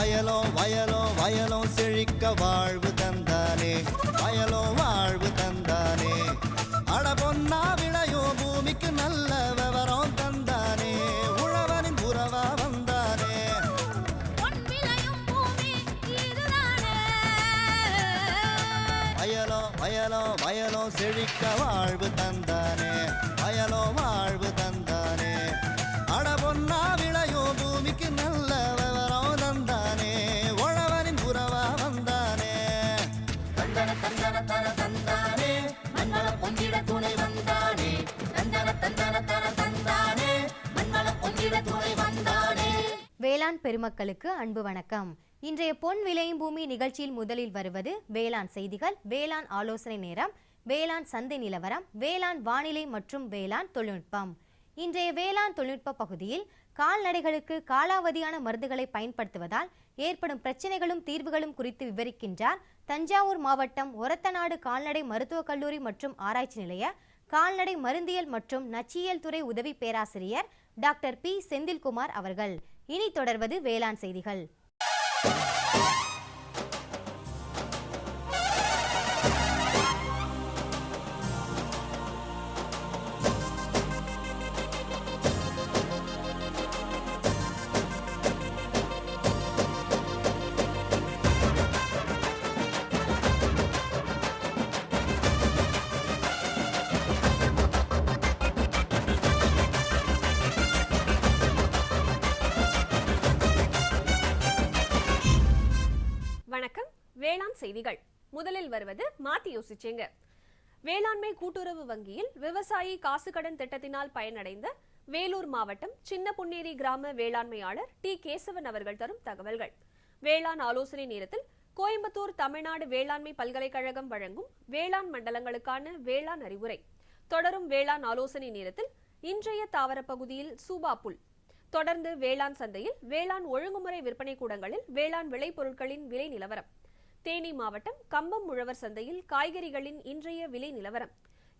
வயலோ வயலோ வயலோ செழிக்க வாழ்வு தந்தானே, வயலோ வாழ்வு தந்தானே. அட பொன்னா விளையோ பூமிக்கு நல்ல விவரம் தந்தானே, உழவனின் உறவா வந்தானே. வயலோ வயலோ வயலோ செழிக்க வாழ்வு தந்தானே, வயலோ வாழ்வு தந்தானே. அட பொன்னா விளையோ பூமிக்கு நல்ல விவரம் தந்தானே, உழவனின் உறவா வந்தானே. தந்தன தந்தன தன தந்தானே, மண்ணளம் பொங்கிட துணை வந்தானே. தந்தன தந்தன தன தந்தானே, மண்ணளம் பொங்கிட துணை வந்தானே. வேளாண் பெருமக்களுக்கு அன்பு வணக்கம். இன்றைய பொன் விளையும் பூமி நிகழ்ச்சியில் முதலில் வருவது வேளாண் செய்திகள், வேளாண் ஆலோசனை நேரம், வேளாண் சந்தை நிலவரம், வேளாண் வானிலை மற்றும் வேளாண் தொழில்நுட்பம். இன்றைய வேளாண் தொழில்நுட்ப பகுதியில் கால்நடைகளுக்கு காலாவதியான மருந்துகளை பயன்படுத்துவதால் ஏற்படும் பிரச்சனைகளும் தீர்வுகளும் குறித்து விவரிக்கின்றார் தஞ்சாவூர் மாவட்டம் ஒரத்தநாடு கால்நடை மருத்துவக் கல்லூரி மற்றும் ஆராய்ச்சி நிலைய கால்நடை மருந்தியல் மற்றும் நச்சியல் துறை உதவி பேராசிரியர் டாக்டர் பி செந்தில்குமார் அவர்கள். இனி தொடர்வது வேளாண் செய்திகள். வணக்கம். வேளாண் செய்திகள். முதலில் வருவது மாத்தி யோசிச்சேங்க. வேளாண்மை கூட்டுறவு வங்கியில் விவசாயி காசு கடன் திட்டத்தினால் பயனடைந்த வேலூர் மாவட்டம் சின்ன பொன்னேரி கிராம வேளாண்மையாளர் டி கேசவன் அவர்கள் தரும் தகவல்கள். வேளாண் ஆலோசனை நேரத்தில் கோயம்புத்தூர் தமிழ்நாடு வேளாண்மை பல்கலைக்கழகம் வழங்கும் வேளாண் மண்டலங்களுக்கான வேளாண் அறிவுரை. தொடரும் வேளாண் ஆலோசனை நேரத்தில் இன்றைய தாவர பகுதியில் சூபாப்புல். தொடர்ந்து வேளாண் சந்தையில் வேளாண் ஒழுங்குமுறை விற்பனை கூடங்களில் வேளாண் விளைபொருட்களின் விலை நிலவரம். தேனி மாவட்டம் கம்பம் உழவர் சந்தையில் காய்கறிகளின் இன்றைய விலை நிலவரம்.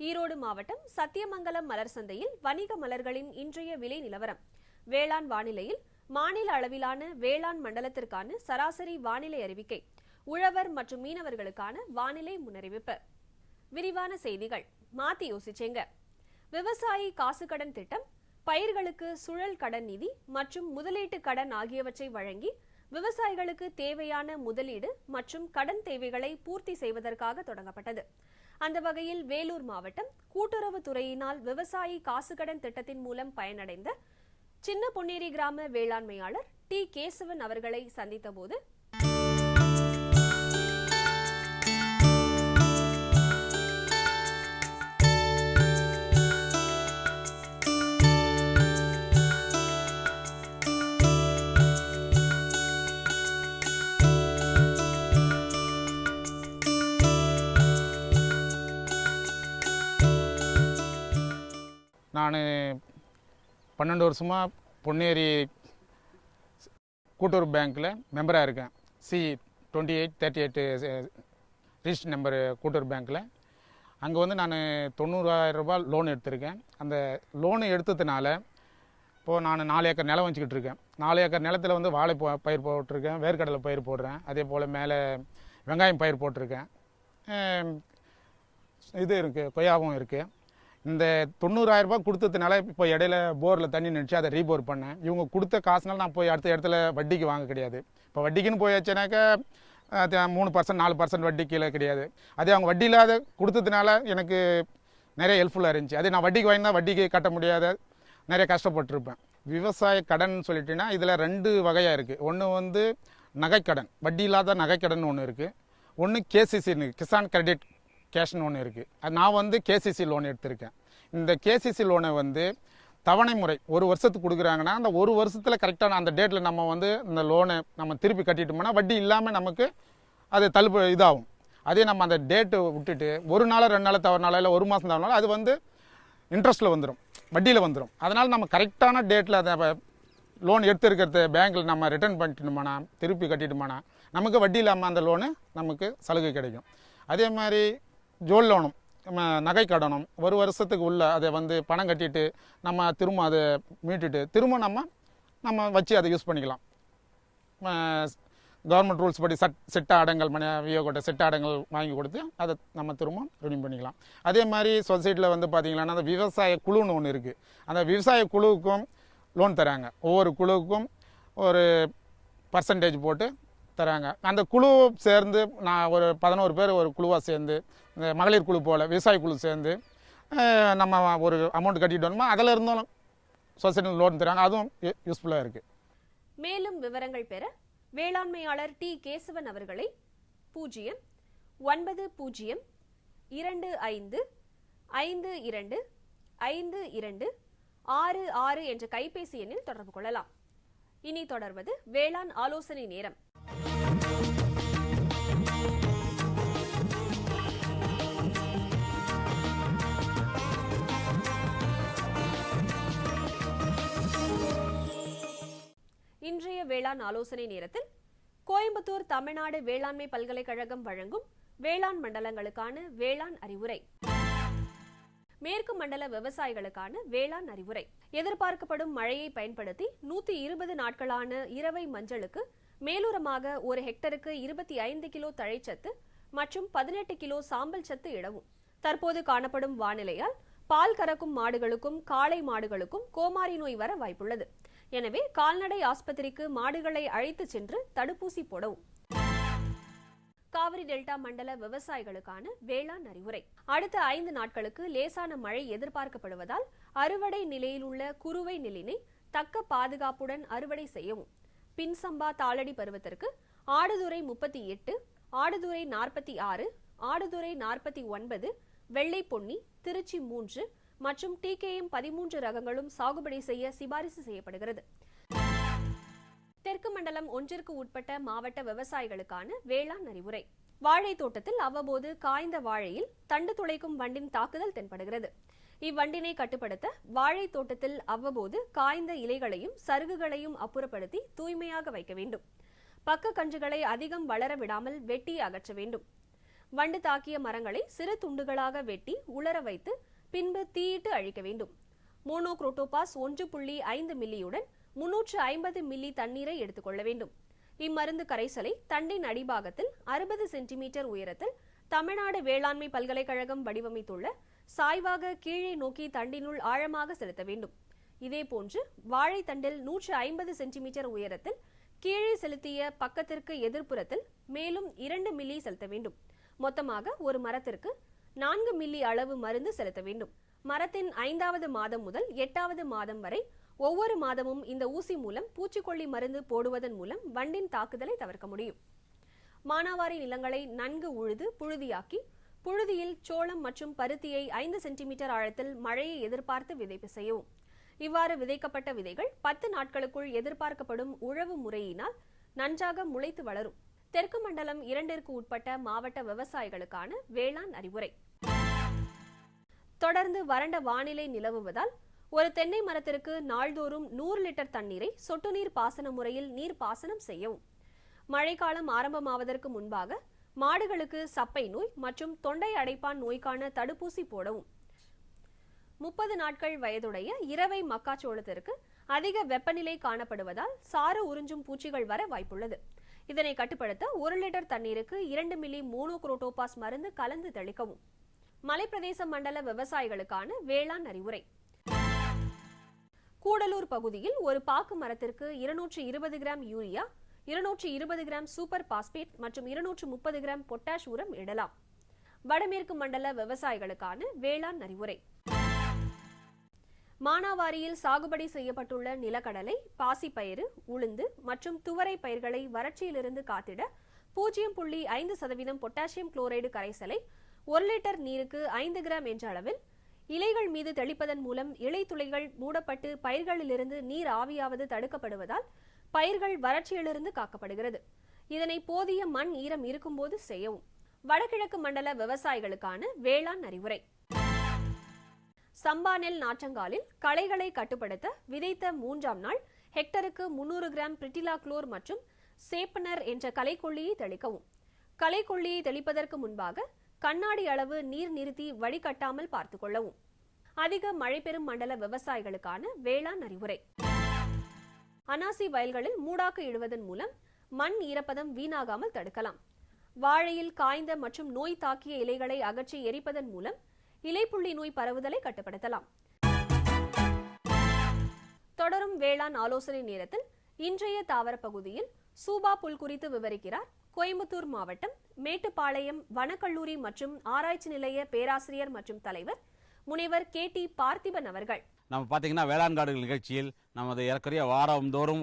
ஈரோடு மாவட்டம் சத்தியமங்கலம் மலர் சந்தையில் வணிக மலர்களின் இன்றைய விலை நிலவரம். வேளாண் வானிலையில் மாநில அளவிலான வேளாண் மண்டலத்திற்கான சராசரி வானிலை அறிவிக்கை. உழவர் மற்றும் மீனவர்களுக்கான வானிலை முன்னறிவிப்பு. விரிவான செய்திகள். மாத்தி யோசிச்சேங்க. விவசாயி காசு கடன் திட்டம் பயிர்களுக்கு சுழல் கடன் நிதி மற்றும் முதலீட்டு கடன் ஆகியவற்றை வழங்கி விவசாயிகளுக்கு தேவையான முதலீடு மற்றும் கடன் தேவைகளை பூர்த்தி செய்வதற்காக தொடங்கப்பட்டது. அந்த வகையில் வேலூர் மாவட்டம் கூட்டுறவு துறையினால் விவசாயி காசு கடன் திட்டத்தின் மூலம் பயனடைந்த சின்ன பொன்னேரி கிராம வேளாண்மையாளர் டி கேசவன் அவர்களை சந்தித்த போது நான் 12 வருஷமாக பொன்னேரி கூட்டுறவு பேங்க்கில் மெம்பராக இருக்கேன். C2838 ரிஜிஸ்டர் நம்பர் கூட்டுறவு பேங்க்கில். அங்கே வந்து நான் 90,000 ரூபாய் லோன் எடுத்திருக்கேன். அந்த லோனு எடுத்ததுனால இப்போது நான் 4 ஏக்கர் நிலம் வச்சுக்கிட்டு இருக்கேன். 4 ஏக்கர் நிலத்தில் வந்து வாழை பயிர் போட்டிருக்கேன், வேர்க்கடலை பயிர் போடுறேன், அதே போல் மேலே வெங்காயம் பயிர் போட்டிருக்கேன், இது இருக்குது, கொய்யாவும் இருக்குது. இந்த 90,000 ரூபாய் கொடுத்ததுனால இப்போ இடையில போரில் தண்ணி நினச்சி அதை ரீபோர் பண்ணேன். இவங்க கொடுத்த காசுனால நான் போய் அடுத்த இடத்துல வட்டிக்கு வாங்க கிடையாது. இப்போ வட்டிக்குன்னு போயாச்சுனாக்கா 3% 4% வட்டி கீழே கிடையாது. அதே அவங்க வட்டி இல்லாத கொடுத்ததுனால எனக்கு நிறைய ஹெல்ப்ஃபுல்லாக இருந்துச்சு. அதே நான் வட்டிக்கு வாங்கினா வட்டிக்கு கட்ட முடியாத நிறைய கஷ்டப்பட்டுருப்பேன். விவசாய கடன் சொல்லிட்டீங்கன்னா இதில் 2 வகையாக இருக்குது. ஒன்று வந்து நகைக்கடன், வட்டி இல்லாத நகைக்கடன் ஒன்று இருக்குது. ஒன்று கேசிசின்னு கிசான் கிரெடிட் கேஷ்னு ஒன்று இருக்குது. அது நான் வந்து கேசிசி லோன் எடுத்திருக்கேன். இந்த கேசிசி லோனை வந்து தவணை முறை 1 வருஷத்துக்கு கொடுக்குறாங்கன்னா அந்த 1 வருஷத்தில் கரெக்டான அந்த டேட்டில் நம்ம வந்து இந்த லோனை நம்ம திருப்பி கட்டிட்டோம்னா வட்டி இல்லாமல் நமக்கு அது இதாகும். அதே நம்ம அந்த டேட்டு விட்டுட்டு 1 நாள் 2 நாள் தவறுனால இல்லை 1 மாதம் தவறுனால அது வந்து இன்ட்ரெஸ்ட்டில் வந்துடும், வட்டியில் வந்துடும். அதனால் நம்ம கரெக்டான டேட்டில் அதை லோன் எடுத்துருக்கிறது பேங்க்கில் நம்ம ரிட்டர்ன் பண்ணிட்டோம்னா திருப்பி கட்டிட்டோம்னா நமக்கு வட்டி இல்லாமல் அந்த லோனு நமக்கு சலுகை கிடைக்கும். அதே மாதிரி ஜோல் லோனும் நகை கடனும் 1 வருஷத்துக்கு உள்ள அதை வந்து பணம் கட்டிட்டு நம்ம திரும்ப அதை மீட்டுட்டு திரும்ப நம்ம வச்சு அதை யூஸ் பண்ணிக்கலாம். கவர்மெண்ட் ரூல்ஸ் படி செட் ஆடங்கள் வியோகோட்டை செட் ஆடங்கள் வாங்கி கொடுத்து அதை நம்ம திரும்ப ரெனியூ பண்ணிக்கலாம். அதே மாதிரி சொசைட்டியில் வந்து பார்த்திங்கன்னா அந்த விவசாய குழுன்னு ஒன்று இருக்குது. அந்த விவசாய குழுவுக்கும் லோன் தராங்க. ஒவ்வொரு குழுவுக்கும் ஒரு பர்சன்டேஜ் போட்டு தராங்க. அந்த குழு சேர்ந்து நான் ஒரு 11 பேர் ஒரு குழுவாக சேர்ந்து இந்த மகளிர் குழு போல் விவசாய குழு சேர்ந்து நம்ம ஒரு அமௌண்ட் கட்டிட்டு வரணுமா அதில் இருந்தாலும் சொசைட்டியில் லோன் தராங்க. அதுவும் யூஸ்ஃபுல்லாக இருக்குது. மேலும் விவரங்கள் பெற வேளாண்மையாளர் டி கேசவன் அவர்களை 09025525266 என்ற கைபேசி எண்ணில் தொடர்பு கொள்ளலாம். இனி தொடர்வது வேளாண் ஆலோசனை நேரம். இன்றைய வேளாண் ஆலோசனை நேரத்தில் கோயம்புத்தூர் தமிழ்நாடு வேளாண்மை பல்கலைக்கழகம் வழங்கும் வேளாண் மண்டலங்களுக்கான வேளாண் அறிவுரை. மேற்கு மண்டல விவசாயிகளுக்கான வேளாண் அறிவுரை. எதிர்பார்க்கப்படும் மழையை பயன்படுத்தி 120 நாட்களான இரவை மஞ்சளுக்கு மேலுரமாக ஒரு ஹெக்டருக்கு 25 கிலோ தழைச்சத்து மற்றும் 18 கிலோ சாம்பல் சத்து இடவும். தற்போது காணப்படும் வானிலையால் பால் கறக்கும் மாடுகளுக்கும் காளை மாடுகளுக்கும் கோமாரி நோய் வர வாய்ப்புள்ளது. எனவே கால்நடை ஆஸ்பத்திரிக்கு மாடுகளை அழைத்து சென்று தடுப்பூசி போடவும். காவிரி டெல்டா மண்டல விவசாயிகளுக்கான வேளாண் அறிவுரை. அடுத்த 5 நாட்களுக்கு லேசான மழை எதிர்பார்க்கப்படுவதால் அறுவடை நிலையில் உள்ள குறுவை நெல்லினை தக்க பாதுகாப்புடன் அறுவடை செய்யவும். பின்சம்பா தாளடி பருவத்திற்கு ஆடுதுறை 38, ஆடுதுறை 46, ஆடுதுறை 49, வெள்ளை பொன்னி, திருச்சி 3 மற்றும் TKM 13 ரகங்களும் சாகுபடி செய்ய சிபாரிசு செய்யப்படுகிறது. தெற்கு மண்டலம் 1ற்கு உட்பட்ட மாவட்ட விவசாயிகளுக்கான வேளாண் அறிவுரை. வாழை தோட்டத்தில் அவ்வப்போது காய்ந்த வாழையில் தண்டு துளைக்கும் வண்டின் தாக்குதல் தென்படுகிறது. இவ்வண்டினை கட்டுப்படுத்த வாழை தோட்டத்தில் அவ்வப்போது காய்ந்த இலைகளையும் சருகுகளையும் அப்புறப்படுத்தி தூய்மையாக வைக்க வேண்டும். பக்க கன்றுகளை அதிகம் வளர விடாமல் வெட்டி அகற்ற வேண்டும். வண்டு தாக்கிய மரங்களை சிறு துண்டுகளாக வெட்டி உலர வைத்து பின்பு தீயிட்டு அழிக்க வேண்டும். மோனோக்ரோட்டோபாஸ் 1.5 மில்லியுடன் 350 மில்லி தண்ணீரை எடுத்துக்கொள்ள வேண்டும். இம்மருந்து கரைசலை தண்டின் அடிபாகத்தில் 60 சென்டிமீட்டர் உயரத்தில் தமிழ்நாடு வேளாண்மை பல்கலைக்கழகம் வடிவமைத்துள்ள சாய்வாக கீழே நோக்கி தண்டினுள் ஆழமாக செலுத்த வேண்டும். இதேபோன்று வாழைத்தண்டில் 150 சென்டிமீட்டர் உயரத்தில் கீழே செலுத்திய பக்கத்திற்கு எதிர்ப்புறத்தில் மேலும் 2 மில்லி செலுத்த வேண்டும். மொத்தமாக ஒரு மரத்திற்கு 4 மில்லி அளவு மருந்து செலுத்த வேண்டும். மரத்தின் 5வது மாதம் முதல் 8வது மாதம் வரை ஒவ்வொரு மாதமும் இந்த ஊசி மூலம் பூச்சிக்கொல்லி மருந்து போடுவதன் மூலம் வண்டின் தாக்குதலை தவிர்க்க முடியும். மானாவாரி நிலங்களை நன்கு உழுது புழுதியாக்கி புழுதியில் சோளம் மற்றும் பருத்தியை 5 சென்டிமீட்டர் ஆழத்தில் மழையை எதிர்பார்த்து விதைப்பு செய்யவும். இவ்வாறு விதைக்கப்பட்ட விதைகள் 10 நாட்களுக்குள் எதிர்பார்க்கப்படும் உழவு முறையினால் நன்றாக முளைத்து வளரும். தெற்கு மண்டலம் 2ற்கு உட்பட்ட மாவட்ட விவசாயிகளுக்கான வேளாண் அறிவுரை. தொடர்ந்து வறண்ட வானிலை நிலவுவதால் ஒரு தென்னை மரத்திற்கு நாள்தோறும் 100 லிட்டர் தண்ணீரை சொட்டு நீர் பாசன முறையில் நீர் பாசனம் செய்யவும். மழைக்காலம் ஆரம்பமாவதற்கு முன்பாக மாடுகளுக்கு சப்பை நோய் மற்றும் தொண்டை அடைப்பான் நோய்க்கான தடுப்பூசி போடவும். 30 நாட்கள் வயதுடைய இரவை மக்காச்சோளத்திற்கு அதிக வெப்பநிலை காணப்படுவதால் சாறு உறிஞ்சும் பூச்சிகள் வர வாய்ப்புள்ளது. இதனை கட்டுப்படுத்த 1 லிட்டர் தண்ணீருக்கு 2 மில்லி மோனோக்ரோட்டோபாஸ் மருந்து கலந்து தெளிக்கவும். மலைப்பிரதேச மண்டல விவசாயிகளுக்கான வேளாண் அறிவுரை. கூடலூர் பகுதியில் ஒரு பாக்கு மரத்திற்கு 220 gram urea, 220 gram super phosphate மற்றும் 230 கிராம் பொட்டாஷ் உரம் இடலாம். வடமேற்கு மண்டல விவசாயிகளுக்கான வேளாண் அறிவுரை. மானாவாரியில் சாகுபடி செய்யப்பட்டுள்ள நிலக்கடலை, பாசிப்பயிறு, உளுந்து மற்றும் துவரை பயிர்களை வறட்சியிலிருந்து காத்திட 0.5% பொட்டாசியம் குளோரைடு கரைசலை 1 லிட்டர் நீருக்கு 5 கிராம் என்ற அளவில் இலைகள் மீது தெளிப்பதன் மூலம் இலை துளைகள் மூடப்பட்டு பயிர்களிலிருந்து நீர் ஆவியாவது தடுக்கப்படுவதால் பயிர்கள் வறட்சியிலிருந்து காக்கப்படுகிறது. இதனை போதிய மண் ஈரம் இருக்கும்போது செய்யவும். வடகிழக்கு மண்டல விவசாயிகளுக்கான வேளாண் அறிவுரை. சம்பா நெல் நாற்றங்காலில் களைகளை கட்டுப்படுத்த விதைத்த 3ஆம் நாள் ஹெக்டருக்கு 300 கிராம் பிரிட்டிலா குளோர் மற்றும் சேப்பனர் என்ற களைக்கொல்லியை தெளிக்கவும். களைக்கொல்லியை தெளிப்பதற்கு முன்பாக கண்ணாடி அளவு நீர் நிறுத்தி வடிகட்டாமல் பார்த்துக் கொள்ளவும். அதிக மழை பெறும் மண்டல விவசாயிகளுக்கான வேளாண் அறிவுரை. அனாசி வயல்களில் மூடாக்கு இடுவதன் மூலம் மண் ஈரப்பதம் வீணாகாமல் தடுக்கலாம். வாழையில் காய்ந்த மற்றும் நோய் தாக்கிய இலைகளை அகற்றி எரிப்பதன் மூலம் இலைப்புள்ளி நோய் பரவுதலை கட்டுப்படுத்தலாம். தொடரும் வேளாண் ஆலோசனை நேரத்தில் இன்றைய தாவர பகுதியில் சூபா புல் குறித்து விவரிக்கிறார் கோயம்புத்தூர் மாவட்டம் மேட்டுப்பாளையம் வனக்கல்லூரி மற்றும் ஆராய்ச்சி நிலைய பேராசிரியர் மற்றும் தலைவர் முனைவர் KT பார்த்திபன் அவர்கள். நம்ம பார்த்தீங்கன்னா வேளாண் காடுகள் நிகழ்ச்சியில் நமது ஏற்கனவே வாரந்தோறும்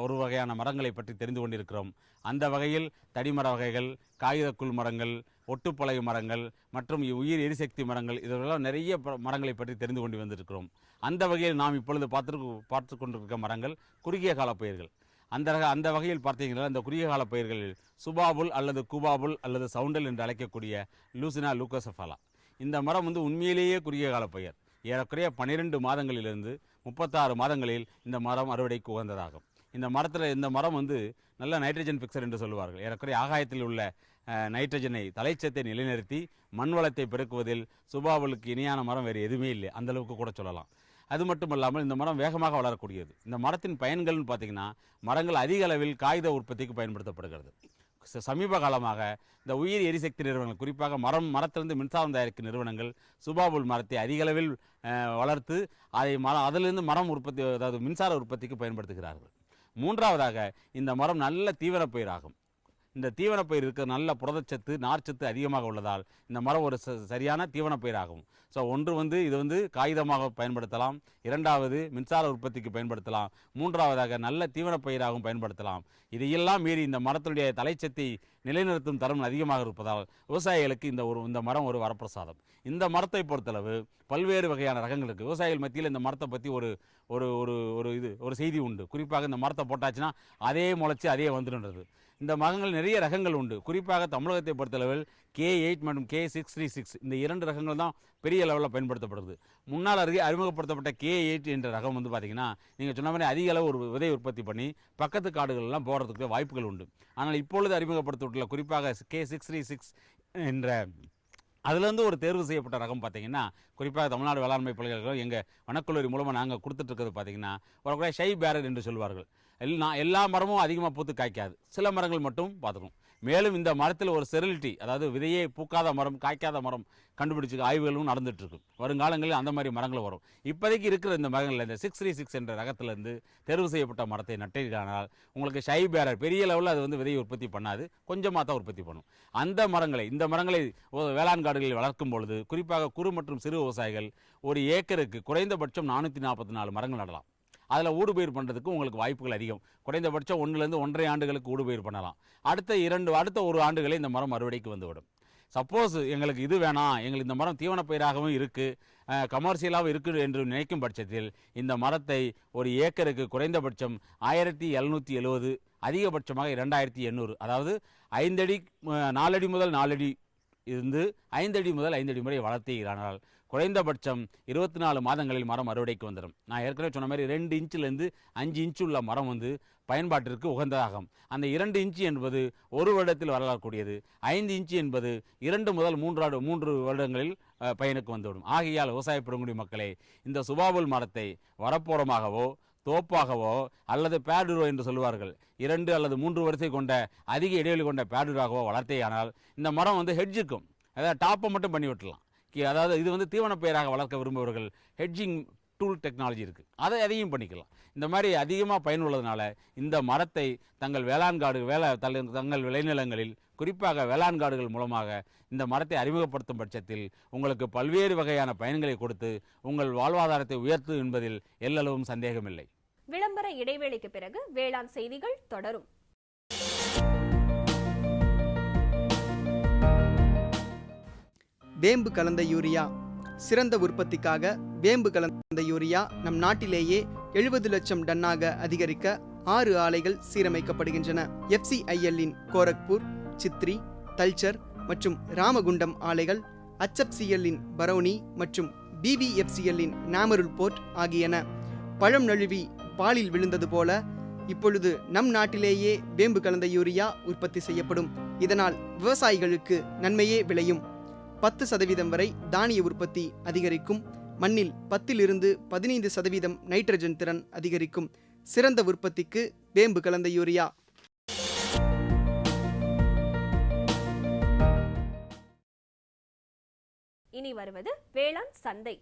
ஒரு வகையான மரங்களை பற்றி தெரிந்து கொண்டிருக்கிறோம். அந்த வகையில் தடிமர வகைகள், காகிதக்குள் மரங்கள், ஒட்டுப்பலகை மரங்கள் மற்றும் உயிர் எரிசக்தி மரங்கள், இதெல்லாம் நிறைய மரங்களை பற்றி தெரிந்து கொண்டு வந்திருக்கிறோம். அந்த வகையில் நாம் இப்பொழுது பார்த்து கொண்டிருக்கிற மரங்கள் குறுகிய கால பயிர்கள். அந்த வகையில் பார்த்தீங்கன்னா இந்த குறுகிய கால பயிர்களில் சுபாபுல் அல்லது குபாபுல் அல்லது சவுண்டல் என்று அழைக்கக்கூடிய லூசினா லூக்கோசெஃபாலா இந்த மரம் உண்மையிலேயே குறுகிய கால பயிர். ஏறக்குறைய 12 மாதங்களிலிருந்து 36 மாதங்களில் இந்த மரம் அறுவடைக்கு உகந்ததாகும். இந்த மரம் நல்ல நைட்ரஜன் பிக்சர் என்று சொல்லுவார்கள். ஏறக்குறைய ஆகாயத்தில் உள்ள நைட்ரஜனை தலைச்சத்தை நிலைநிறுத்தி மண் வளத்தை பெருக்குவதில் சுபாபுலுக்கு இணையான மரம் வேறு எதுவுமே இல்லை, அந்தளவுக்கு கூட சொல்லலாம். அது மட்டும் இல்லாமல் இந்த மரம் வேகமாக வளரக்கூடியது. இந்த மரத்தின் பயன்கள்னு பார்த்தீங்கன்னா மரங்கள் அதிக அளவில் காகித உற்பத்திக்கு பயன்படுத்தப்படுகிறது. சமீப காலமாக இந்த உயிர் எரிசக்தி நிறுவனங்கள், குறிப்பாக மரத்திலிருந்து மின்சாரம் தயாரிக்கும் நிறுவனங்கள் சுபாபுல் மரத்தை அதிக அளவில் வளர்த்து அதிலிருந்து மரம் உற்பத்தி, அதாவது மின்சார உற்பத்திக்கு பயன்படுத்துகிறார்கள். மூன்றாவதாக இந்த மரம் நல்ல தீவன பயிராகும். இந்த தீவன பயிர் இருக்க நல்ல புரதச்சத்து, நார்ச்சத்து அதிகமாக உள்ளதால் இந்த மரம் ஒரு சரியான தீவன பயிராகும். ஸோ ஒன்று இது காகிதமாக பயன்படுத்தலாம், இரண்டாவது மின்சார உற்பத்திக்கு பயன்படுத்தலாம், மூன்றாவதாக நல்ல தீவன பயிராகவும் பயன்படுத்தலாம். இதையெல்லாம் மீறி இந்த மரத்துடைய தலைச்சத்தை நிலைநிறுத்தும் தரம் அதிகமாக இருப்பதால் விவசாயிகளுக்கு இந்த மரம் ஒரு வரப்பிரசாதம். இந்த மரத்தை பொறுத்தளவு பல்வேறு வகையான ரகங்கள் இருக்குது. விவசாயிகள் மத்தியில் இந்த மரத்தை பற்றி ஒரு செய்தி உண்டு. குறிப்பாக இந்த மரத்தை போட்டாச்சுன்னா அதே முளைச்சி அதே வந்துடுன்றது. இந்த மரங்கள் நிறைய ரகங்கள் உண்டு. குறிப்பாக தமிழகத்தை பொறுத்தளவில் K8 மற்றும் K636 இந்த 2 ரகங்கள் தான் பெரிய லெவலில் பயன்படுத்தப்படுது. முன்னால் அறிமுகப்படுத்தப்பட்ட K8 என்ற ரகம் பார்த்தீங்கன்னா நீங்கள் சொன்ன மாதிரி அதிக அளவு ஒரு விதை உற்பத்தி பண்ணி பக்கத்து காடுகள்லாம் போகிறதுக்கு வாய்ப்புகள் உண்டு. ஆனால் இப்பொழுது அறிமுகப்படுத்தப்பட்டுள்ள குறிப்பாக K636 என்ற அதுலேருந்து ஒரு தேர்வு செய்யப்பட்ட ரகம் பார்த்தீங்கன்னா, குறிப்பாக தமிழ்நாடு வேளாண்மை பல்கலைக்கழகம் எங்கள் வனக்கல்லூரி மூலமாக நாங்கள் கொடுத்துட்ருக்கிறது பார்த்தீங்கன்னா ஒரு ஷை பேரர் என்று சொல்வார்கள். எல்லா மரமும் அதிகமாக பூத்து காய்க்காது, சில மரங்கள் மட்டும் பார்த்துக்கணும். மேலும் இந்த மரத்தில் ஒரு ஸ்டெரிலிட்டி, அதாவது விதையே பூக்காத மரம், காய்க்காத மரம் கண்டுபிடிச்சி ஆய்வுகளும் நடந்துகிட்ருக்கு. வருங்காலங்களில் அந்த மாதிரி மரங்கள் வரும். இப்போதைக்கு இருக்கிற இந்த மரங்களில் இந்த 636 என்ற ரகத்திலேருந்து தேர்வு செய்யப்பட்ட மரத்தை நட்டீர்களானால் உங்களுக்கு ஷை பேரர் பெரிய லெவலில் அது விதையை உற்பத்தி பண்ணாது, கொஞ்சமாக தான் உற்பத்தி பண்ணும். இந்த மரங்களை வேளாண் காடுகளில் வளர்க்கும் பொழுது குறிப்பாக குறு மற்றும் சிறு விவசாயிகள் ஒரு ஏக்கருக்கு குறைந்தபட்சம் 444 மரங்கள் நடலாம். அதில் ஊடுபயிர் பண்ணுறதுக்கு உங்களுக்கு வாய்ப்புகள் அதிகம். குறைந்தபட்சம் 1 to 1.5 ஆண்டுகளுக்கு ஊடுபயிர் பண்ணலாம். அடுத்த 1 ஆண்டுகளே இந்த மரம் அறுவடைக்கு வந்துவிடும். சப்போஸ் எங்களுக்கு இது வேணாம், எங்களுக்கு இந்த மரம் தீவன பயிராகவும் இருக்குது, கமர்ஷியலாகவும் இருக்குது என்று நினைக்கும் பட்சத்தில் இந்த மரத்தை ஒரு ஏக்கருக்கு குறைந்தபட்சம் 1770, அதிகபட்சமாக 2800, அதாவது 5 அடி 4 அடி முதல் 4 அடி இருந்து 5 அடி முதல் 5 அடி முறை வளர்த்தீர்களானால் குறைந்தபட்சம் 24 மாதங்களில் மரம் அறுவடைக்கு வந்துடும். நான் ஏற்கனவே சொன்ன மாதிரி 2 இன்ச்சிலிருந்து 5 இன்ச்சு உள்ள மரம் பயன்பாட்டிற்கு உகந்ததாகும். அந்த 2 இன்ச்சு என்பது 1 வருடத்தில் வளரக்கூடியது, 5 இன்ச்சு என்பது 2 முதல் 3 வருடங்களில் பயனுக்கு வந்துவிடும். ஆகையால் விவசாய பெருங்குடி மக்களே, இந்த சுபாபுல் மரத்தை வரப்போரமாகவோ தோப்பாகவோ அல்லது பேடுரோ என்று சொல்லுவார்கள், 2 அல்லது 3 வரிசை கொண்ட அதிக இடைவெளி கொண்ட பேடுராகவோ வளர்த்தேயானால் இந்த மரம் ஹெட்ஜுக்கும், அதாவது டாப்பை மட்டும் பண்ணி விட்டுலாம். அதாவது இது தீவன பயிராக வளர்க்க விரும்புபவர்கள் ஹெட்ஜிங் டூல் டெக்னாலஜி இருக்குது, அதையும் பண்ணிக்கலாம். இந்த மாதிரி அதிகமாக பயனுள்ளதுனால இந்த மரத்தை தங்கள் தங்கள் விளைநிலங்களில், குறிப்பாக வேளாண் காடுகள் மூலமாக இந்த மரத்தை அறிமுகப்படுத்தும் பட்சத்தில் உங்களுக்கு பல்வேறு வகையான பயன்களை கொடுத்து உங்கள் வாழ்வாதாரத்தை உயர்த்தும் என்பதில் எல்லளவும் சந்தேகமில்லை. விளம்பர இடைவேளைக்கு பிறகு வேளாண் செய்திகள் தொடரும். வேம்பு கலந்த யூரியா. சிறந்த உற்பத்திக்காக வேம்பு கலந்த யூரியா நம் நாட்டிலேயே 70 லட்சம் டன்னாக அதிகரிக்க 6 ஆலைகள் சீரமைக்கப்படுகின்றன. FCIL-இன் கோரக்பூர், சித்ரி, தல்ச்சர் மற்றும் ராமகுண்டம் ஆலைகள், HFCL-இன் பரௌனி மற்றும் BVFCL-இன் நாமருல் போர்ட் ஆகியன. பழம் நழுவி பாலில் விழுந்தது போல இப்பொழுது நம் நாட்டிலேயே வேம்பு கலந்த யூரியா உற்பத்தி செய்யப்படும். இதனால் விவசாயிகளுக்கு நன்மையே விளையும். 10% வரை தானிய உற்பத்தி அதிகரிக்கும். மண்ணில் 10 to 15% நைட்ரஜன் திறன் அதிகரிக்கும். சிறந்த உற்பத்திக்கு வேம்பு கலந்த யூரியா. இனி வருவது வேளாண் சந்தை.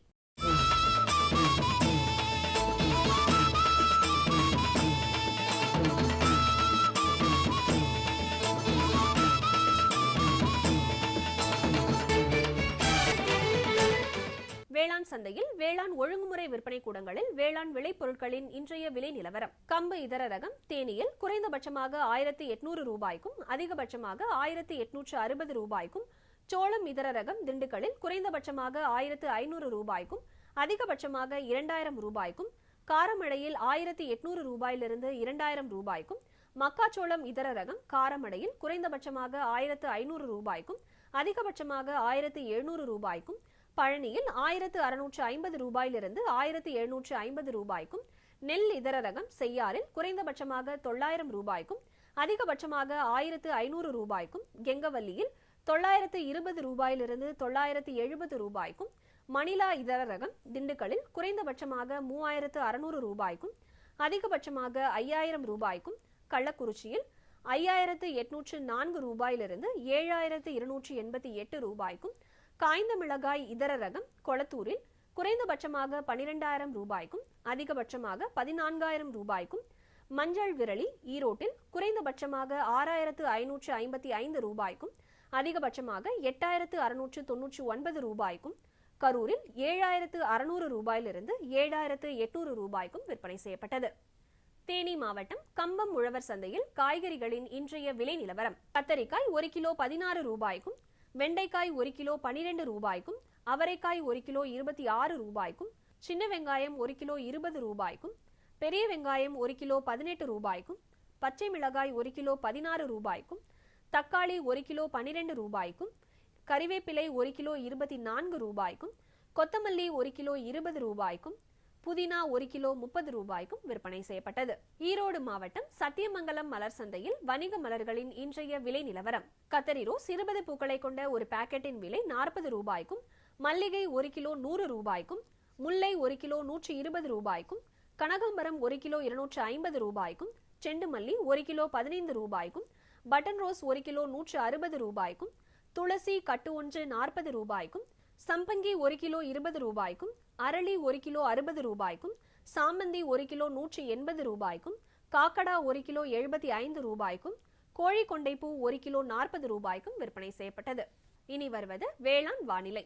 வேளாண் சந்தையில் வேளாண் ஒழுங்குமுறை விற்பனை கூடங்களில் வேளாண் விளைபொருட்களின் இன்றைய விலை நிலவரம். கம்பு இதர ரகம் தேனியில் குறைந்தபட்சமாக 1800 ரூபாய்க்கும் அதிகபட்சமாக 1860 ரூபாய்க்கும், சோளம் இதர ரகம் திண்டுக்கல்லில் குறைந்தபட்சமாக 1500 ரூபாய்க்கும் அதிகபட்சமாக 2000 ரூபாய்க்கும், காரமடையில் 1800 ரூபாயிலிருந்து 2000 ரூபாய்க்கும், மக்காச்சோளம் இதர ரகம் காரமடையில் குறைந்தபட்சமாக 1500 ரூபாய்க்கும் அதிகபட்சமாக 1700 ரூபாய்க்கும், பழனியில் 1650 ரூபாயிலிருந்து 1750 ரூபாய்க்கும், நெல் இதர ரகம் செய்யாறில் குறைந்தபட்சமாக 900 ரூபாய்க்கும் அதிகபட்சமாக 1500 ரூபாய்க்கும், கெங்கவல்லியில் 920 ரூபாயிலிருந்து 970 ரூபாய்க்கும், மணிலா இதர ரகம் திண்டுக்கல்லில் குறைந்தபட்சமாக 3600 ரூபாய்க்கும் அதிகபட்சமாக 5000 ரூபாய்க்கும், கள்ளக்குறிச்சியில் 5804 ரூபாயிலிருந்து 7288 ரூபாய்க்கும், காய்ந்த மிளகாய் இதர ரகம் கொளத்தூரில் குறைந்தபட்சமாக 12000 ரூபாய்க்கும் அதிகபட்சமாக 14000 ரூபாய்க்கும், மஞ்சள் விரலி ஈரோட்டில் குறைந்தபட்சமாக 6555 ரூபாய்க்கும் அதிகபட்சமாக 8699 ரூபாய்க்கும், கரூரில் 7600 ரூபாயிலிருந்து 7800 ரூபாய்க்கும் விற்பனை செய்யப்பட்டது. தேனி மாவட்டம் கம்பம் உழவர் சந்தையில் காய்கறிகளின் இன்றைய விலை நிலவரம். கத்தரிக்காய் 1 கிலோ 16 ரூபாய்க்கும், வெண்டைக்காய் 1 கிலோ 12 ரூபாய்க்கும், அவரைக்காய் 1 கிலோ 26 ரூபாய்க்கும், சின்ன வெங்காயம் 1 கிலோ 20 ரூபாய்க்கும், பெரிய வெங்காயம் 1 கிலோ 18 ரூபாய்க்கும், பச்சை மிளகாய் 1 கிலோ 16 ரூபாய்க்கும், தக்காளி 1 கிலோ 12 ரூபாய்க்கும், கறிவேப்பிலை 1 கிலோ 24 ரூபாய்க்கும், கொத்தமல்லி 1 கிலோ 20 ரூபாய்க்கும், புதினா 1 கிலோ 30 ரூபாய்க்கும் விற்பனை செய்யப்பட்டது. ஈரோடு மாவட்டம் சத்தியமங்கலம் மலர் சந்தையில் வணிக மலர்களின் இன்றைய விலை நிலவரம். கத்தரி ரோஸ் 20 பூக்களை கொண்ட ஒரு பாக்கெட்டின் விலை 40 ரூபாய்க்கும், மல்லிகை 1 கிலோ 100 ரூபாய்க்கும், முல்லை 1 கிலோ 120 ரூபாய்க்கும், கனகாம்பரம் 1 கிலோ 250 ரூபாய்க்கும், செண்டுமல்லி 1 கிலோ 15 ரூபாய்க்கும், பட்டன் ரோஸ் 1 கிலோ 160 ரூபாய்க்கும், துளசி கட்டு ஒன்று 40 ரூபாய்க்கும், சம்பங்கி 1 கிலோ 20 ரூபாய்க்கும், அரளி 1 கிலோ 60 ரூபாய்க்கும், சாமந்தி 1 கிலோ 180 ரூபாய்க்கும், காக்கடா 1 கிலோ 75 ரூபாய்க்கும், கோழிக்கொண்டைப்பூ 1 கிலோ 40 ரூபாய்க்கும் விற்பனை செய்யப்பட்டது. இனி வருவது வேளாண் வானிலை.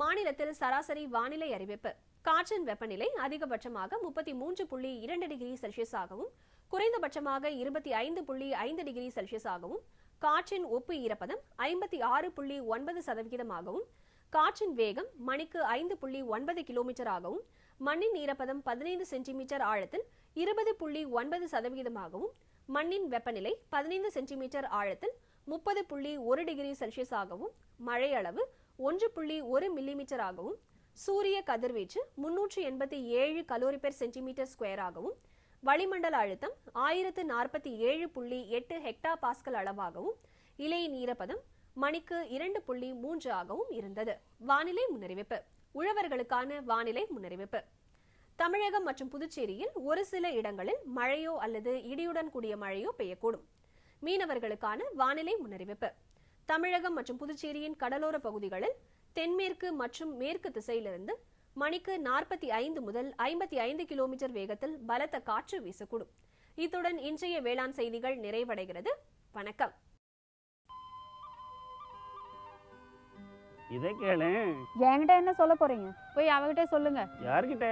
மாநிலத்தில் சராசரி வானிலை அறிவிப்பு. காற்றின் வெப்பநிலை அதிகபட்சமாக 33.2 டிகிரி செல்சியஸாகவும் குறைந்தபட்சமாக 25.5 டிகிரி செல்சியஸாகவும், காற்றின் ஒப்பு ஈரப்பதம் 56.9%ஆகவும், காற்றின் வேகம் மணிக்கு 5.9 கிலோமீட்டராகவும், மண்ணின் ஈரப்பதம் 15 சென்டிமீட்டர் ஆழத்தில் 20.9%ஆகவும், மண்ணின் வெப்பநிலை 15 சென்டிமீட்டர் ஆழத்தில் 30.1 டிகிரி செல்சியஸாகவும், மழை அளவு 1.1 மில்லிமீட்டராகவும், சூரிய கதிர்வீச்சு 387 கலோரி பெர் சென்டிமீட்டர் ஸ்கொயராகவும், வளிமண்டல அழுத்தம் 1047.8 ஹெக்டா பாஸ்கல் அளவாகவும், இலையின் ஈரப்பதம் மணிக்கு 2.3 ஆகவும் இருந்தது. வானிலை முன்னறிவிப்பு. உழவர்களுக்கான வானிலை முன்னறிவிப்பு. தமிழகம் மற்றும் புதுச்சேரியில் ஒரு சில இடங்களில் மழையோ அல்லது இடியுடன் கூடிய மழையோ பெய்யக்கூடும். மீனவர்களுக்கான வானிலை முன்னறிவிப்பு. தமிழகம் மற்றும் புதுச்சேரியின் கடலோர பகுதிகளில் தென்மேற்கு மற்றும் மேற்கு திசையிலிருந்து மணிக்கு 45 முதல் 55 கிலோமீட்டர் வேகத்தில் பலத்த காற்று வீசக்கூடும். இத்துடன் இன்றைய வேளாண் செய்திகள் நிறைவடைகிறது. வணக்கம். இதை கேளு. என்கிட்ட என்ன சொல்ல போறீங்க? போய் அவகிட்ட சொல்லுங்க. யார்கிட்ட?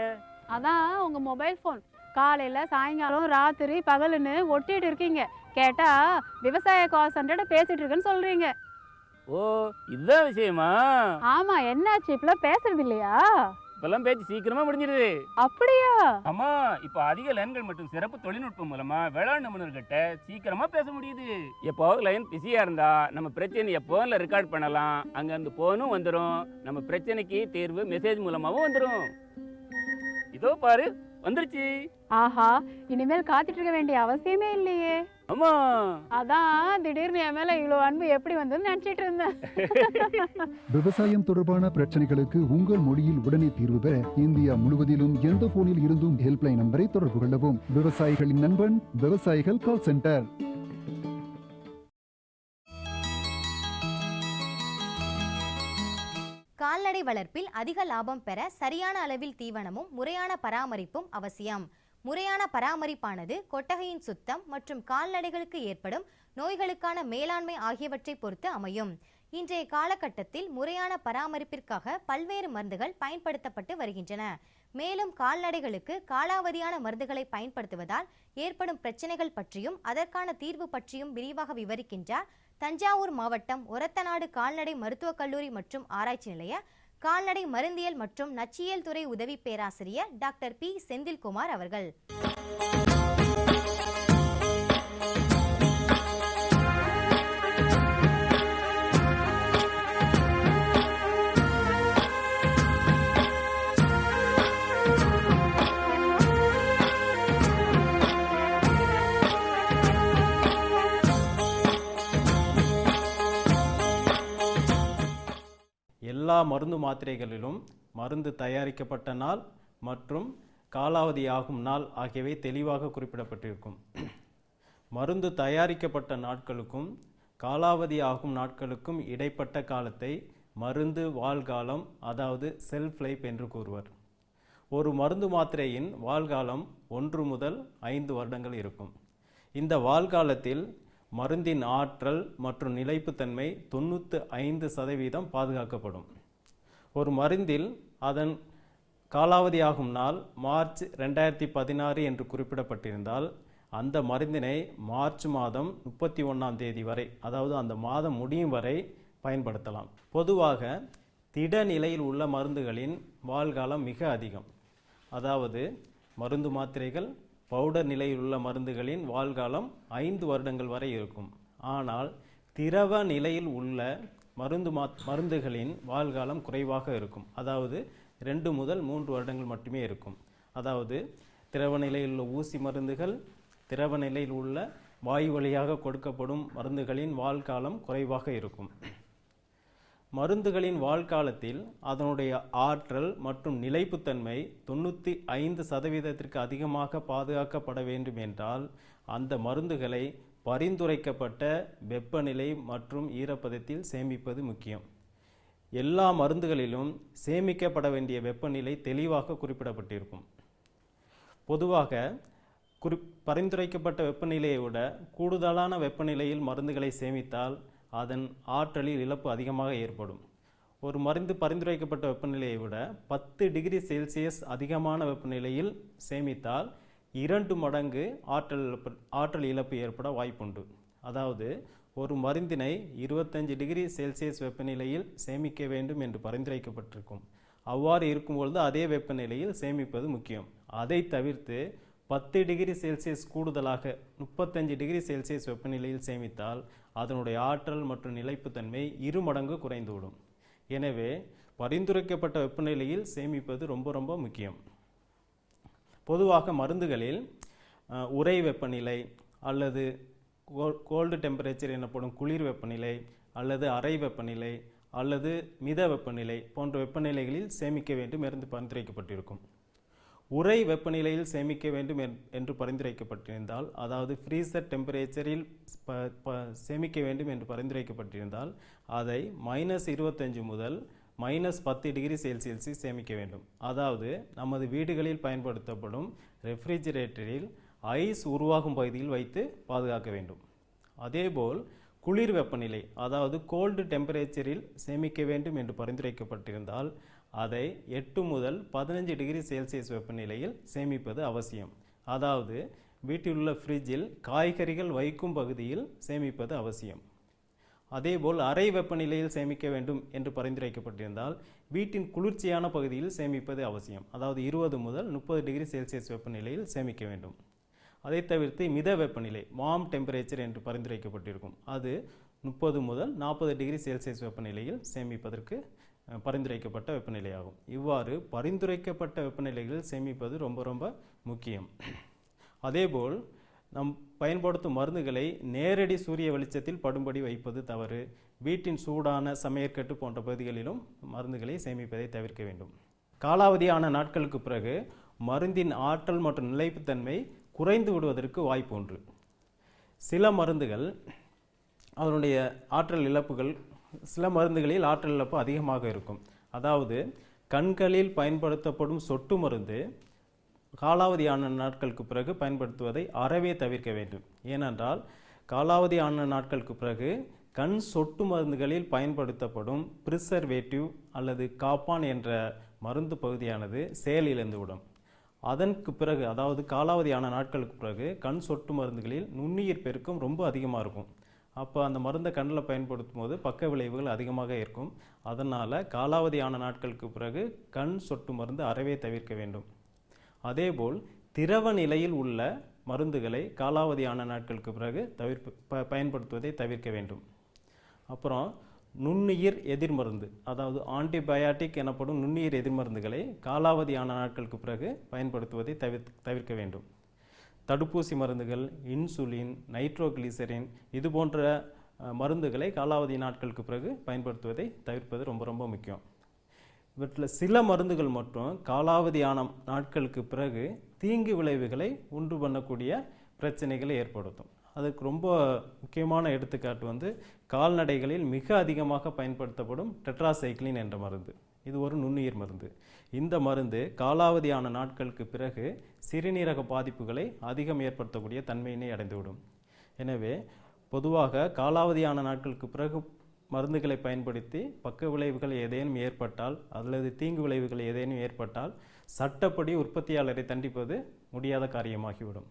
அதான் உங்க மொபைல் போன். காலையில சாயங்காலம் ராத்திரி பகலுன்னு ஒட்டிட்டு இருக்கீங்க. கேட்டா விவசாய கால் சென்டர்ட பேசிட்டு இருக்கேன்னு சொல்றீங்க. ஓ, இதுதான் விஷயமா? ஆமா, என்னாச்சு? இப்பெல்லாம் பேசுறது இல்லையா? இப்பெல்லாம் பேச்சு சீக்கிரமா முடிஞ்சிருது. அப்படியா? ஆமா, இப்ப அதிக லைன்கள் மற்றும் சிறப்பு தொழில்நுட்பம் மூலமா வேளாண் நிபுணர்கிட்ட சீக்கிரமா பேச முடியுது. எப்போ லைன் பிஸியா இருந்தா நம்ம பிரச்சனை போன்ல ரெக்கார்ட் பண்ணலாம். அங்க இருந்து போனும் வந்துடும். நம்ம பிரச்சனைக்கு தீர்வு மெசேஜ் மூலமாவும் வந்துடும். இதோ பாரு, வந்துருச்சு. ஆஹா, இனிமேல் காத்துட்டு இருக்க வேண்டிய அவசியமே இல்லையே. அம்மா அதான் திடீர்னு என் மேல இவ்வளோ அன்பு எப்படி வந்ததுன்னு நினைச்சிட்டு இருந்தேன். விவசாயம் தொடர்பான பிரச்சனைகளுக்கு உங்கள் மொழியில் உடனே தீர்வு பெற இந்தியா முழுவதிலும் எந்த போனில் இருந்தும் ஹெல்ப்லைன் நம்பரை தொடர்பு கொள்ளவும். விவசாயிகளின் நண்பன் விவசாயிகள் கால் சென்டர். கால்நடை வளர்ப்பில் அதிக லாபம் பெற சரியான அளவில் தீவனமும் முறையான பராமரிப்பும் அவசியம். முறையான பராமரிப்பானது கொட்டகையின் சுத்தம் மற்றும் கால்நடைகளுக்கு ஏற்படும் நோய்களுக்கான மேலாண்மை ஆகியவற்றை பொறுத்து அமையும். இன்றைய காலகட்டத்தில் முறையான பராமரிப்பிற்காக பல்வேறு மருந்துகள் பயன்படுத்தப்பட்டு வருகின்றன. மேலும் கால்நடைகளுக்கு காலாவதியான மருந்துகளை பயன்படுத்துவதால் ஏற்படும் பிரச்சனைகள் பற்றியும் அதற்கான தீர்வு பற்றியும் விரிவாக விவரிக்கின்றார் தஞ்சாவூர் மாவட்டம் ஒரத்தநாடு கால்நடை மருத்துவக் கல்லூரி மற்றும் ஆராய்ச்சி நிலைய கால்நடை மருந்தியல் மற்றும் நச்சியல் துறை உதவி பேராசிரியர் டாக்டர் பி செந்தில்குமார் அவர்கள். எல்லா மருந்து மாத்திரைகளிலும் மருந்து தயாரிக்கப்பட்ட நாள் மற்றும் காலாவதி ஆகும் நாள் ஆகியவை தெளிவாக குறிப்பிடப்பட்டிருக்கும். மருந்து தயாரிக்கப்பட்ட நாட்களுக்கும் காலாவதி ஆகும் நாட்களுக்கும் இடைப்பட்ட காலத்தை மருந்து வாழ்காலம், அதாவது செல்ஃப் லைஃப் என்று கூறுவர். ஒரு மருந்து மாத்திரையின் வாழ்காலம் 1 முதல் 5 வருடங்கள் இருக்கும். இந்த வாழ்காலத்தில் மருந்தின் ஆற்றல் மற்றும் நிலைப்புத்தன்மை 95% பாதுகாக்கப்படும். ஒரு மருந்தில் அதன் காலாவதியாகும் நாள் மார்ச் 2016 என்று குறிப்பிடப்பட்டிருந்தால் அந்த மருந்தினை மார்ச் மாதம் 31ஆம் தேதி வரை, அதாவது அந்த மாதம் முடியும் வரை பயன்படுத்தலாம். பொதுவாக திட நிலையில் உள்ள மருந்துகளின் வாழ்காலம் மிக அதிகம். அதாவது மருந்து மாத்திரைகள், பவுடர் நிலையில் உள்ள மருந்துகளின் வாழ்காலம் 5 வருடங்கள் வரை இருக்கும். ஆனால் திரவ நிலையில் உள்ள மருந்துகளின் வாழ்காலம் குறைவாக இருக்கும். அதாவது 2 முதல் 3 வருடங்கள் மட்டுமே இருக்கும். அதாவது திரவ நிலையில் உள்ள ஊசி மருந்துகள், திரவ நிலையில் உள்ள வாயு வழியாக கொடுக்கப்படும் மருந்துகளின் வாழ்காலம் குறைவாக இருக்கும். மருந்துகளின் வாழ்காலத்தில் அதனுடைய ஆற்றல் மற்றும் நிலைப்புத்தன்மை 95% அதிகமாக பாதுகாக்கப்பட வேண்டும் என்றால் அந்த மருந்துகளை பரிந்துரைக்கப்பட்ட வெப்பநிலை மற்றும் ஈரப்பதத்தில் சேமிப்பது முக்கியம். எல்லா மருந்துகளிலும் சேமிக்கப்பட வேண்டிய வெப்பநிலை தெளிவாக குறிப்பிடப்பட்டிருக்கும். பொதுவாக பரிந்துரைக்கப்பட்ட வெப்பநிலையை விட கூடுதலான வெப்பநிலையில் மருந்துகளை சேமித்தால் அதன் ஆற்றலில் இழப்பு அதிகமாக ஏற்படும். ஒரு மருந்து பரிந்துரைக்கப்பட்ட வெப்பநிலையை விட 10 டிகிரி செல்சியஸ் அதிகமான வெப்பநிலையில் சேமித்தால் 2 மடங்கு ஆற்றல் இழப்பு ஏற்பட வாய்ப்புண்டு. அதாவது ஒரு மருந்தினை 25 டிகிரி செல்சியஸ் வெப்பநிலையில் சேமிக்க வேண்டும் என்று பரிந்துரைக்கப்பட்டிருக்கும். அவ்வாறு இருக்கும்பொழுது அதே வெப்பநிலையில் சேமிப்பது முக்கியம். அதை தவிர்த்து 10 டிகிரி செல்சியஸ் கூடுதலாக 35 டிகிரி செல்சியஸ் வெப்பநிலையில் சேமித்தால் அதனுடைய ஆற்றல் மற்றும் நிலைப்புத்தன்மை 2 மடங்கு குறைந்துவிடும். எனவே பரிந்துரைக்கப்பட்ட வெப்பநிலையில் சேமிப்பது ரொம்ப முக்கியம். பொதுவாக மருந்துகளில் உறை வெப்பநிலை அல்லது கோல்டு டெம்பரேச்சர் எனப்படும் குளிர் வெப்பநிலை அல்லது அறை வெப்பநிலை அல்லது மித வெப்பநிலை போன்ற வெப்பநிலைகளில் சேமிக்க வேண்டும் என்று பரிந்துரைக்கப்பட்டிருக்கும். உறை வெப்பநிலையில் சேமிக்க வேண்டும் என்று பரிந்துரைக்கப்பட்டிருந்தால், அதாவது ஃப்ரீசர் டெம்பரேச்சரில் சேமிக்க வேண்டும் என்று பரிந்துரைக்கப்பட்டிருந்தால் அதை -25 முதல் -10 டிகிரி செல்சியஸில் சேமிக்க வேண்டும். அதாவது நமது வீடுகளில் பயன்படுத்தப்படும் ரெஃப்ரிஜிரேட்டரில் ஐஸ் உருவாகும் பகுதியில் வைத்து பாதுகாக்க வேண்டும். அதேபோல் குளிர் வெப்பநிலை, அதாவது கோல்டு டெம்பரேச்சரில் சேமிக்க வேண்டும் என்று பரிந்துரைக்கப்பட்டிருந்தால் அதை 8 முதல் 15 டிகிரி செல்சியஸ் வெப்பநிலையில் சேமிப்பது அவசியம். அதாவது வீட்டில் உள்ள ஃப்ரிட்ஜில் காய்கறிகள் வைக்கும் பகுதியில் சேமிப்பது அவசியம். அதேபோல் அறை வெப்பநிலையில் சேமிக்க வேண்டும் என்று பரிந்துரைக்கப்பட்டிருந்தால் வீட்டின் குளிர்ச்சியான பகுதியில் சேமிப்பது அவசியம். அதாவது 20 முதல் 30 டிகிரி செல்சியஸ் வெப்பநிலையில் சேமிக்க வேண்டும். அதை தவிர்த்து மித வெப்பநிலை, வார்ம் டெம்பரேச்சர் என்று பரிந்துரைக்கப்பட்டிருக்கும். அது 30 முதல் 40 டிகிரி செல்சியஸ் வெப்பநிலையில் சேமிப்பதற்கு பரிந்துரைக்கப்பட்ட வெப்பநிலையாகும். இவ்வாறு பரிந்துரைக்கப்பட்ட வெப்பநிலைகளில் சேமிப்பது ரொம்ப முக்கியம். அதேபோல் நம் பயன்படுத்தும் மருந்துகளை நேரடி சூரிய வெளிச்சத்தில் படும்படி வைப்பது தவறு. வீட்டின் சூடான சமையற்கட்டு போன்ற பகுதிகளிலும் மருந்துகளை சேமிப்பதை தவிர்க்க வேண்டும். காலாவதியான நாட்களுக்கு பிறகு மருந்தின் ஆற்றல் மற்றும் நிலைப்புத்தன்மை குறைந்து விடுவதற்கு வாய்ப்பு உண்டு. சில மருந்துகள் அதனுடைய ஆற்றல் இழப்புகள், சில மருந்துகளில் ஆற்றல் இழப்பு அதிகமாக இருக்கும். அதாவது கண்களில் பயன்படுத்தப்படும் சொட்டு மருந்து காலாவதியான நாட்களுக்கு பிறகு பயன்படுத்துவதை அறவே தவிர்க்க வேண்டும். ஏனென்றால் காலாவதியான நாட்களுக்கு பிறகு கண் சொட்டு மருந்துகளில் பயன்படுத்தப்படும் பிரிசர்வேட்டிவ் அல்லது காப்பான் என்ற மருந்து பகுதியானது செயலிழந்துவிடும். அதற்கு பிறகு, அதாவது காலாவதியான நாட்களுக்கு பிறகு கண் சொட்டு மருந்துகளில் நுண்ணுயிர் பெருக்கம் ரொம்ப அதிகமாக இருக்கும். அப்போ அந்த மருந்தை கண்ணில் பயன்படுத்தும் போது பக்க விளைவுகள் அதிகமாக இருக்கும். அதனால் காலாவதியான நாட்களுக்கு பிறகு கண் சொட்டு மருந்து அறவே தவிர்க்க வேண்டும். அதேபோல் திரவ நிலையில் உள்ள மருந்துகளை காலாவதியான நாட்களுக்கு பிறகு பயன்படுத்துவதை தவிர்க்க வேண்டும். அப்புறம் நுண்ணுயிர் எதிர்மருந்து, அதாவது ஆன்டிபயாட்டிக் எனப்படும் நுண்ணுயிர் எதிர்மருந்துகளை காலாவதியான நாட்களுக்கு பிறகு பயன்படுத்துவதை தவிர்க்க வேண்டும். தடுப்பூசி மருந்துகள், இன்சுலின், நைட்ரோகிளிசரின் இது போன்ற மருந்துகளை காலாவதி நாட்களுக்கு பிறகு பயன்படுத்துவதை தவிர்ப்பது ரொம்ப ரொம்ப முக்கியம். இவற்றில் சில மருந்துகள் மட்டும் காலாவதியான நாட்களுக்கு பிறகு தீங்கு விளைவுகளை உண்டு பண்ணக்கூடிய பிரச்சனைகளை ஏற்படுத்தும். அதுக்கு ரொம்ப முக்கியமான எடுத்துக்காட்டு கால்நடைகளில் மிக அதிகமாக பயன்படுத்தப்படும் டெட்ராசைக்ளின் என்ற மருந்து. இது ஒரு நுண்ணுயிர் மருந்து. இந்த மருந்து காலாவதியான நாட்களுக்கு பிறகு சிறுநீரக பாதிப்புகளை அதிகம் ஏற்படுத்தக்கூடிய தன்மையினை அடைந்துவிடும். எனவே பொதுவாக காலாவதியான நாட்களுக்கு பிறகு மருந்துகளை பயன்படுத்தி பக்க விளைவுகள் ஏதேனும் ஏற்பட்டால் அல்லது தீங்கு விளைவுகள் ஏதேனும் ஏற்பட்டால் சட்டப்படி உற்பத்தியாளரை தண்டிப்பது முடியாத காரியமாகிவிடும்.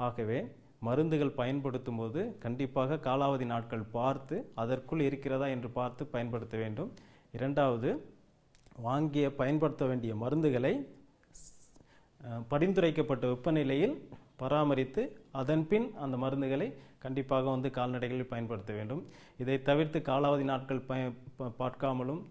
ஆகவே மருந்துகள் பயன்படுத்தும் போது கண்டிப்பாக காலாவதி நாட்கள் பார்த்து அதற்குள் இருக்கிறதா என்று பார்த்து பயன்படுத்த வேண்டும். இரண்டாவது, பயன்படுத்த வேண்டிய மருந்துகளை பரிந்துரைக்கப்பட்ட வெப்பநிலையில் பராமரித்து அதன்பின் அந்த மருந்துகளை கண்டிப்பாக கால்நடைகளில் பயன்படுத்த வேண்டும். இதை தவிர்த்து காலாவதி நாட்கள் பார்க்காமலும்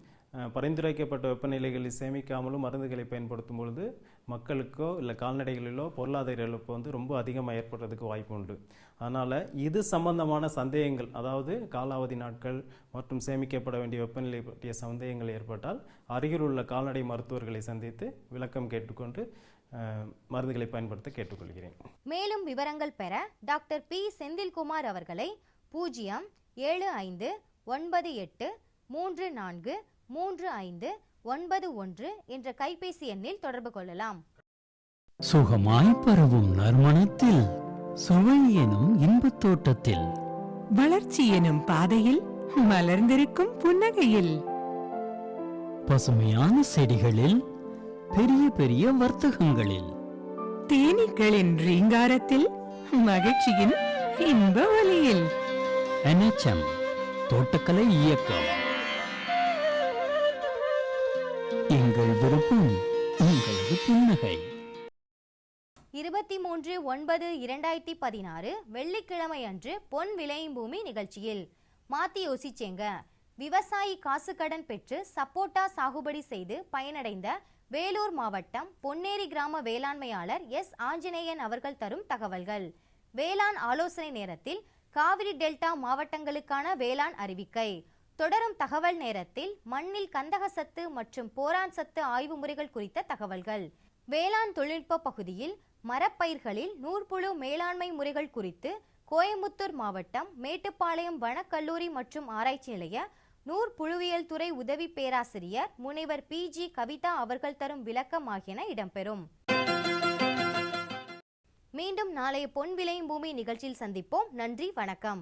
பரிந்துரைக்கப்பட்ட வெப்பநிலைகளில் சேமிக்காமலும் மருந்துகளை பயன்படுத்தும் பொழுது மக்களுக்கோ இல்லை கால்நடைகளிலோ பொருளாதார இழப்பு ரொம்ப அதிகமாக ஏற்படுறதுக்கு வாய்ப்பு உண்டு. அதனால் இது சம்பந்தமான சந்தேகங்கள், அதாவது காலாவதி நாட்கள் மற்றும் சேமிக்கப்பட வேண்டிய வெப்பநிலை பற்றிய சந்தேகங்கள் ஏற்பட்டால் அருகில் உள்ள கால்நடை மருத்துவர்களை சந்தித்து விளக்கம் கேட்டுக்கொண்டு மருந்துகளை பயன்படுத்த கேட்டுக்கொள்கிறேன். மேலும் விவரங்கள் பெற டாக்டர் பி செந்தில்குமார் அவர்களை 07598343591 என்ற கைபேசி எண்ணில் தொடர்பு கொள்ளலாம். சுகமாய் பரவும் நறுமணத்தில், சுவை எனும் இன்பத் தோட்டத்தில், வளர்ச்சி எனும் பாதையில், மலர்ந்திருக்கும் புன்னகையில், பசுமையான செடிகளில், பெரிய பெரிய வர்த்தகங்களில், தேனீக்களின் ரீங்காரத்தில், மகிழ்ச்சியின் இன்ப ஒலியில். NHM தோட்டக்கலை இயக்கம். எங்கள் விருப்பம் உங்களது புன்னகை. 23/9/2016 வெள்ளிக்கிழமை அன்று பொன் விளையும் பூமி நிகழ்ச்சியில் மாத்தி யோசிச்சேங்க. விவசாயி காசு கடன் பெற்று சப்போட்டா சாகுபடி செய்து பயனடைந்த வேலூர் மாவட்டம் பொன்னேரி கிராம வேளாண்மையாளர் S. ஆஞ்சநேயன் அவர்கள் தரும் தகவல்கள். வேளாண் ஆலோசனை நேரத்தில் காவிரி டெல்டா மாவட்டங்களுக்கான வேளாண் அறிவிக்கை. தொடரும் தகவல் நேரத்தில் மண்ணில் கந்தக சத்து மற்றும் போரான் சத்து ஆய்வு முறைகள் குறித்த தகவல்கள். வேளாண் தொழில்நுட்ப பகுதியில் மரப்பயிர்களில் நூற்புழு மேலாண்மை முறைகள் குறித்து கோயம்புத்தூர் மாவட்டம் மேட்டுப்பாளையம் வனக்கல்லூரி மற்றும் ஆராய்ச்சி நிலைய நூற்புழுவியல் துறை உதவி பேராசிரியர் முனைவர் PG கவிதா அவர்கள் தரும் விளக்கம் ஆகியன இடம்பெறும். மீண்டும் நாளைய பொன் விளையும் பூமி நிகழ்ச்சியில் சந்திப்போம். நன்றி, வணக்கம்.